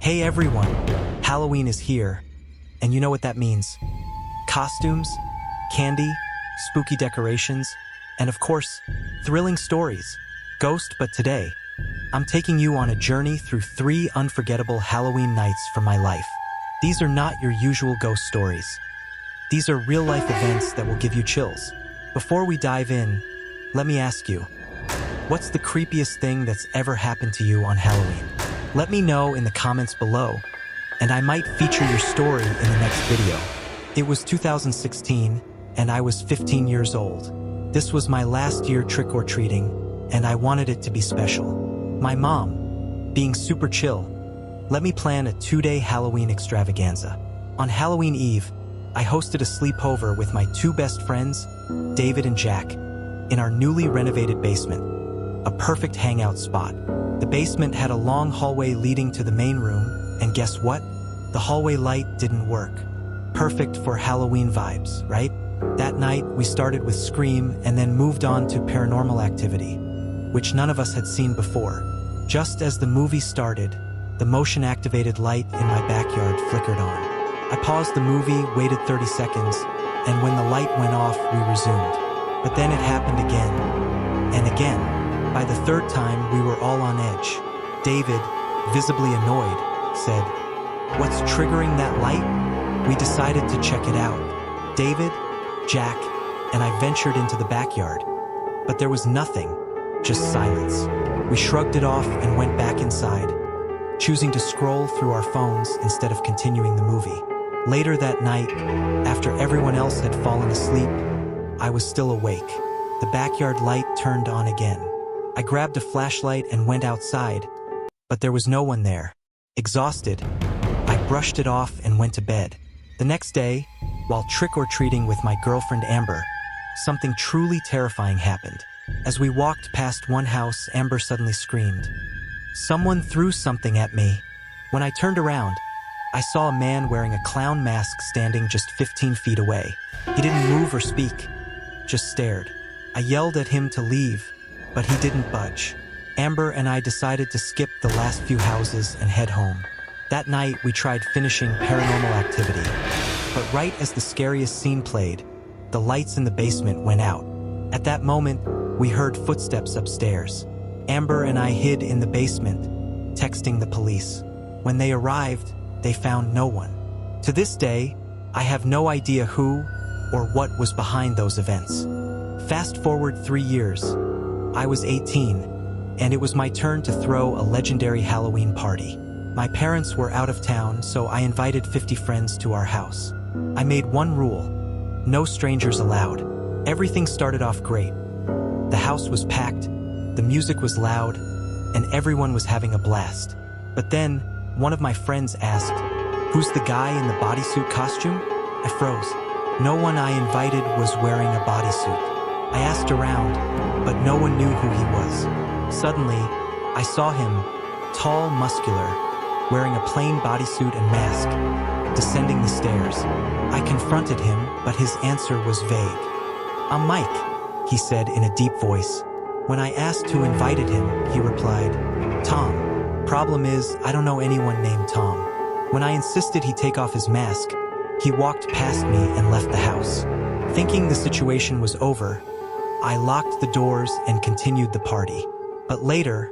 Hey everyone, Halloween is here, and you know what that means. Costumes, candy, spooky decorations, and of course, thrilling stories. Ghost, but today, I'm taking you on a journey through 3 unforgettable Halloween nights from my life. These are not your usual ghost stories. These are real-life events that will give you chills. Before we dive in, let me ask you, what's the creepiest thing that's ever happened to you on Halloween? Let me know in the comments below, and I might feature your story in the next video. It was 2016, and I was 15 years old. This was my last year trick-or-treating, and I wanted it to be special. My mom, being super chill, let me plan a 2-day Halloween extravaganza. On Halloween Eve, I hosted a sleepover with my 2 best friends, David and Jack, in our newly renovated basement, a perfect hangout spot. The basement had a long hallway leading to the main room, and guess what? The hallway light didn't work. Perfect for Halloween vibes, right? That night, we started with Scream and then moved on to Paranormal Activity, which none of us had seen before. Just as the movie started, the motion-activated light in my backyard flickered on. I paused the movie, waited 30 seconds, and when the light went off, we resumed. But then it happened again, and again. By the 3rd time, we were all on edge. David, visibly annoyed, said, "What's triggering that light?" We decided to check it out. David, Jack, and I ventured into the backyard. But there was nothing, just silence. We shrugged it off and went back inside, choosing to scroll through our phones instead of continuing the movie. Later that night, after everyone else had fallen asleep, I was still awake. The backyard light turned on again. I grabbed a flashlight and went outside, but there was no one there. Exhausted, I brushed it off and went to bed. The next day, while trick-or-treating with my girlfriend Amber, something truly terrifying happened. As we walked past one house, Amber suddenly screamed, "Someone threw something at me." When I turned around, I saw a man wearing a clown mask standing just 15 feet away. He didn't move or speak, just stared. I yelled at him to leave, but he didn't budge. Amber and I decided to skip the last few houses and head home. That night, we tried finishing Paranormal Activity, but right as the scariest scene played, the lights in the basement went out. At that moment, we heard footsteps upstairs. Amber and I hid in the basement, texting the police. When they arrived, they found no one. To this day, I have no idea who or what was behind those events. Fast forward 3 years. I was 18, and it was my turn to throw a legendary Halloween party. My parents were out of town, so I invited 50 friends to our house. I made one rule: no strangers allowed. Everything started off great. The house was packed, the music was loud, and everyone was having a blast. But then, one of my friends asked, "Who's the guy in the bodysuit costume?" I froze. No one I invited was wearing a bodysuit. I asked around, but no one knew who he was. Suddenly, I saw him, tall, muscular, wearing a plain bodysuit and mask, descending the stairs. I confronted him, but his answer was vague. "I'm Mike," he said in a deep voice. When I asked who invited him, he replied, "Tom. Problem is, I don't know anyone named Tom." When I insisted he take off his mask, he walked past me and left the house. Thinking the situation was over, I locked the doors and continued the party. But later,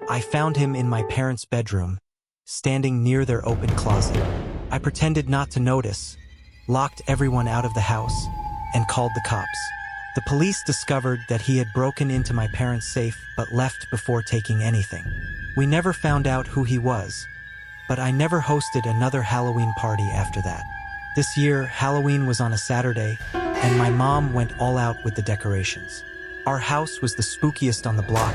I found him in my parents' bedroom, standing near their open closet. I pretended not to notice, locked everyone out of the house, and called the cops. The police discovered that he had broken into my parents' safe but left before taking anything. We never found out who he was, but I never hosted another Halloween party after that. This year, Halloween was on a Saturday, and my mom went all out with the decorations. Our house was the spookiest on the block,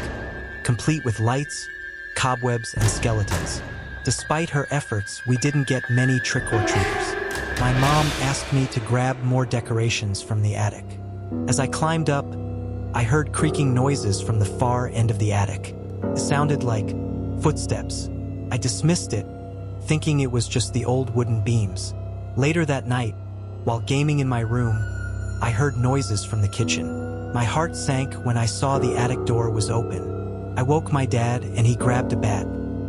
complete with lights, cobwebs, and skeletons. Despite her efforts, we didn't get many trick-or-treaters. My mom asked me to grab more decorations from the attic. As I climbed up, I heard creaking noises from the far end of the attic. It sounded like footsteps. I dismissed it, thinking it was just the old wooden beams. Later that night, while gaming in my room, I heard noises from the kitchen. My heart sank when I saw the attic door was open. I woke my dad and he grabbed a bat.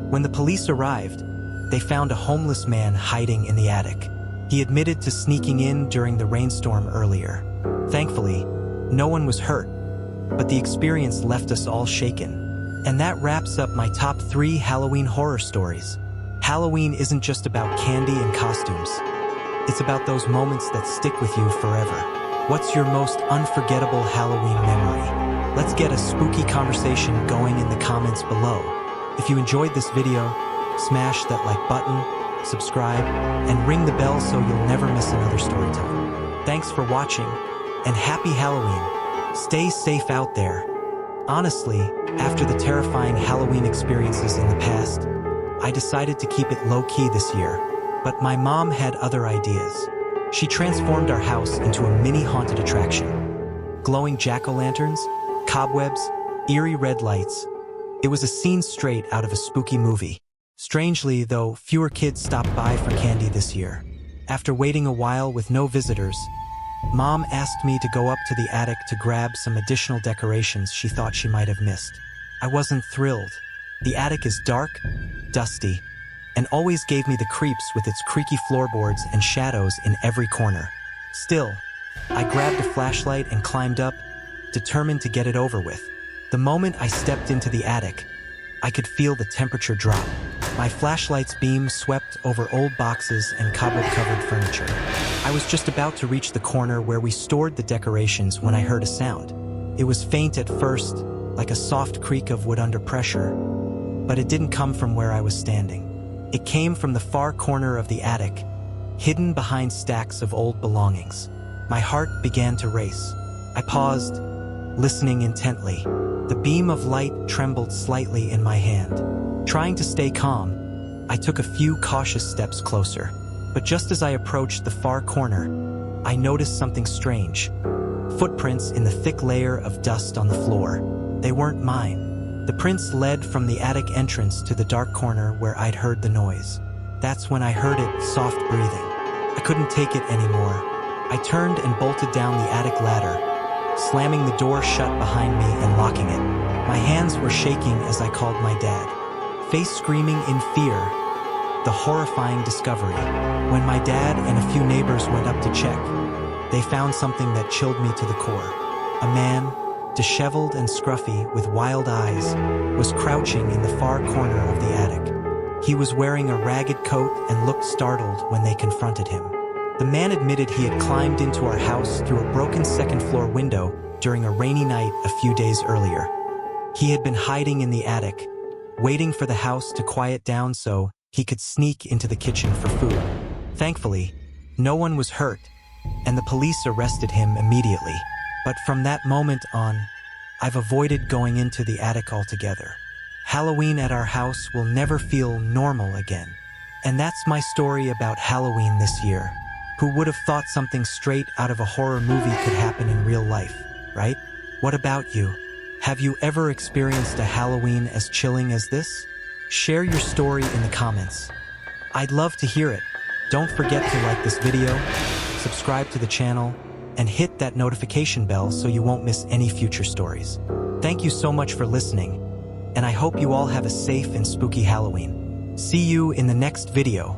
When the police arrived, they found a homeless man hiding in the attic. He admitted to sneaking in during the rainstorm earlier. Thankfully, no one was hurt, but the experience left us all shaken. And that wraps up my top 3 Halloween horror stories. Halloween isn't just about candy and costumes. It's about those moments that stick with you forever. What's your most unforgettable Halloween memory? Let's get a spooky conversation going in the comments below. If you enjoyed this video, smash that like button, subscribe, and ring the bell so you'll never miss another story time. Thanks for watching, and happy Halloween. Stay safe out there. Honestly, after the terrifying Halloween experiences in the past, I decided to keep it low-key this year, but my mom had other ideas. She transformed our house into a mini haunted attraction. Glowing jack-o'-lanterns, cobwebs, eerie red lights. It was a scene straight out of a spooky movie. Strangely, though, fewer kids stopped by for candy this year. After waiting a while with no visitors, Mom asked me to go up to the attic to grab some additional decorations she thought she might have missed. I wasn't thrilled. The attic is dark, dusty, and always gave me the creeps with its creaky floorboards and shadows in every corner. Still, I grabbed a flashlight and climbed up, determined to get it over with. The moment I stepped into the attic, I could feel the temperature drop. My flashlight's beam swept over old boxes and cobweb-covered furniture. I was just about to reach the corner where we stored the decorations when I heard a sound. It was faint at first, like a soft creak of wood under pressure, but it didn't come from where I was standing. It came from the far corner of the attic, hidden behind stacks of old belongings. My heart began to race. I paused, listening intently. The beam of light trembled slightly in my hand. Trying to stay calm, I took a few cautious steps closer. But just as I approached the far corner, I noticed something strange. Footprints in the thick layer of dust on the floor. They weren't mine. The prints led from the attic entrance to the dark corner where I'd heard the noise. That's when I heard it, soft breathing. I couldn't take it anymore. I turned and bolted down the attic ladder, slamming the door shut behind me and locking it. My hands were shaking as I called my dad, face screaming in fear. The horrifying discovery. When my dad and a few neighbors went up to check, they found something that chilled me to the core. A man, disheveled and scruffy with wild eyes, was crouching in the far corner of the attic. He was wearing a ragged coat and looked startled when they confronted him. The man admitted he had climbed into our house through a broken second-floor window during a rainy night a few days earlier. He had been hiding in the attic, waiting for the house to quiet down so he could sneak into the kitchen for food. Thankfully, no one was hurt, and the police arrested him immediately. But from that moment on, I've avoided going into the attic altogether. Halloween at our house will never feel normal again. And that's my story about Halloween this year. Who would have thought something straight out of a horror movie could happen in real life, right? What about you? Have you ever experienced a Halloween as chilling as this? Share your story in the comments. I'd love to hear it. Don't forget to like this video, subscribe to the channel, and hit that notification bell so you won't miss any future stories. Thank you so much for listening, and I hope you all have a safe and spooky Halloween. See you in the next video.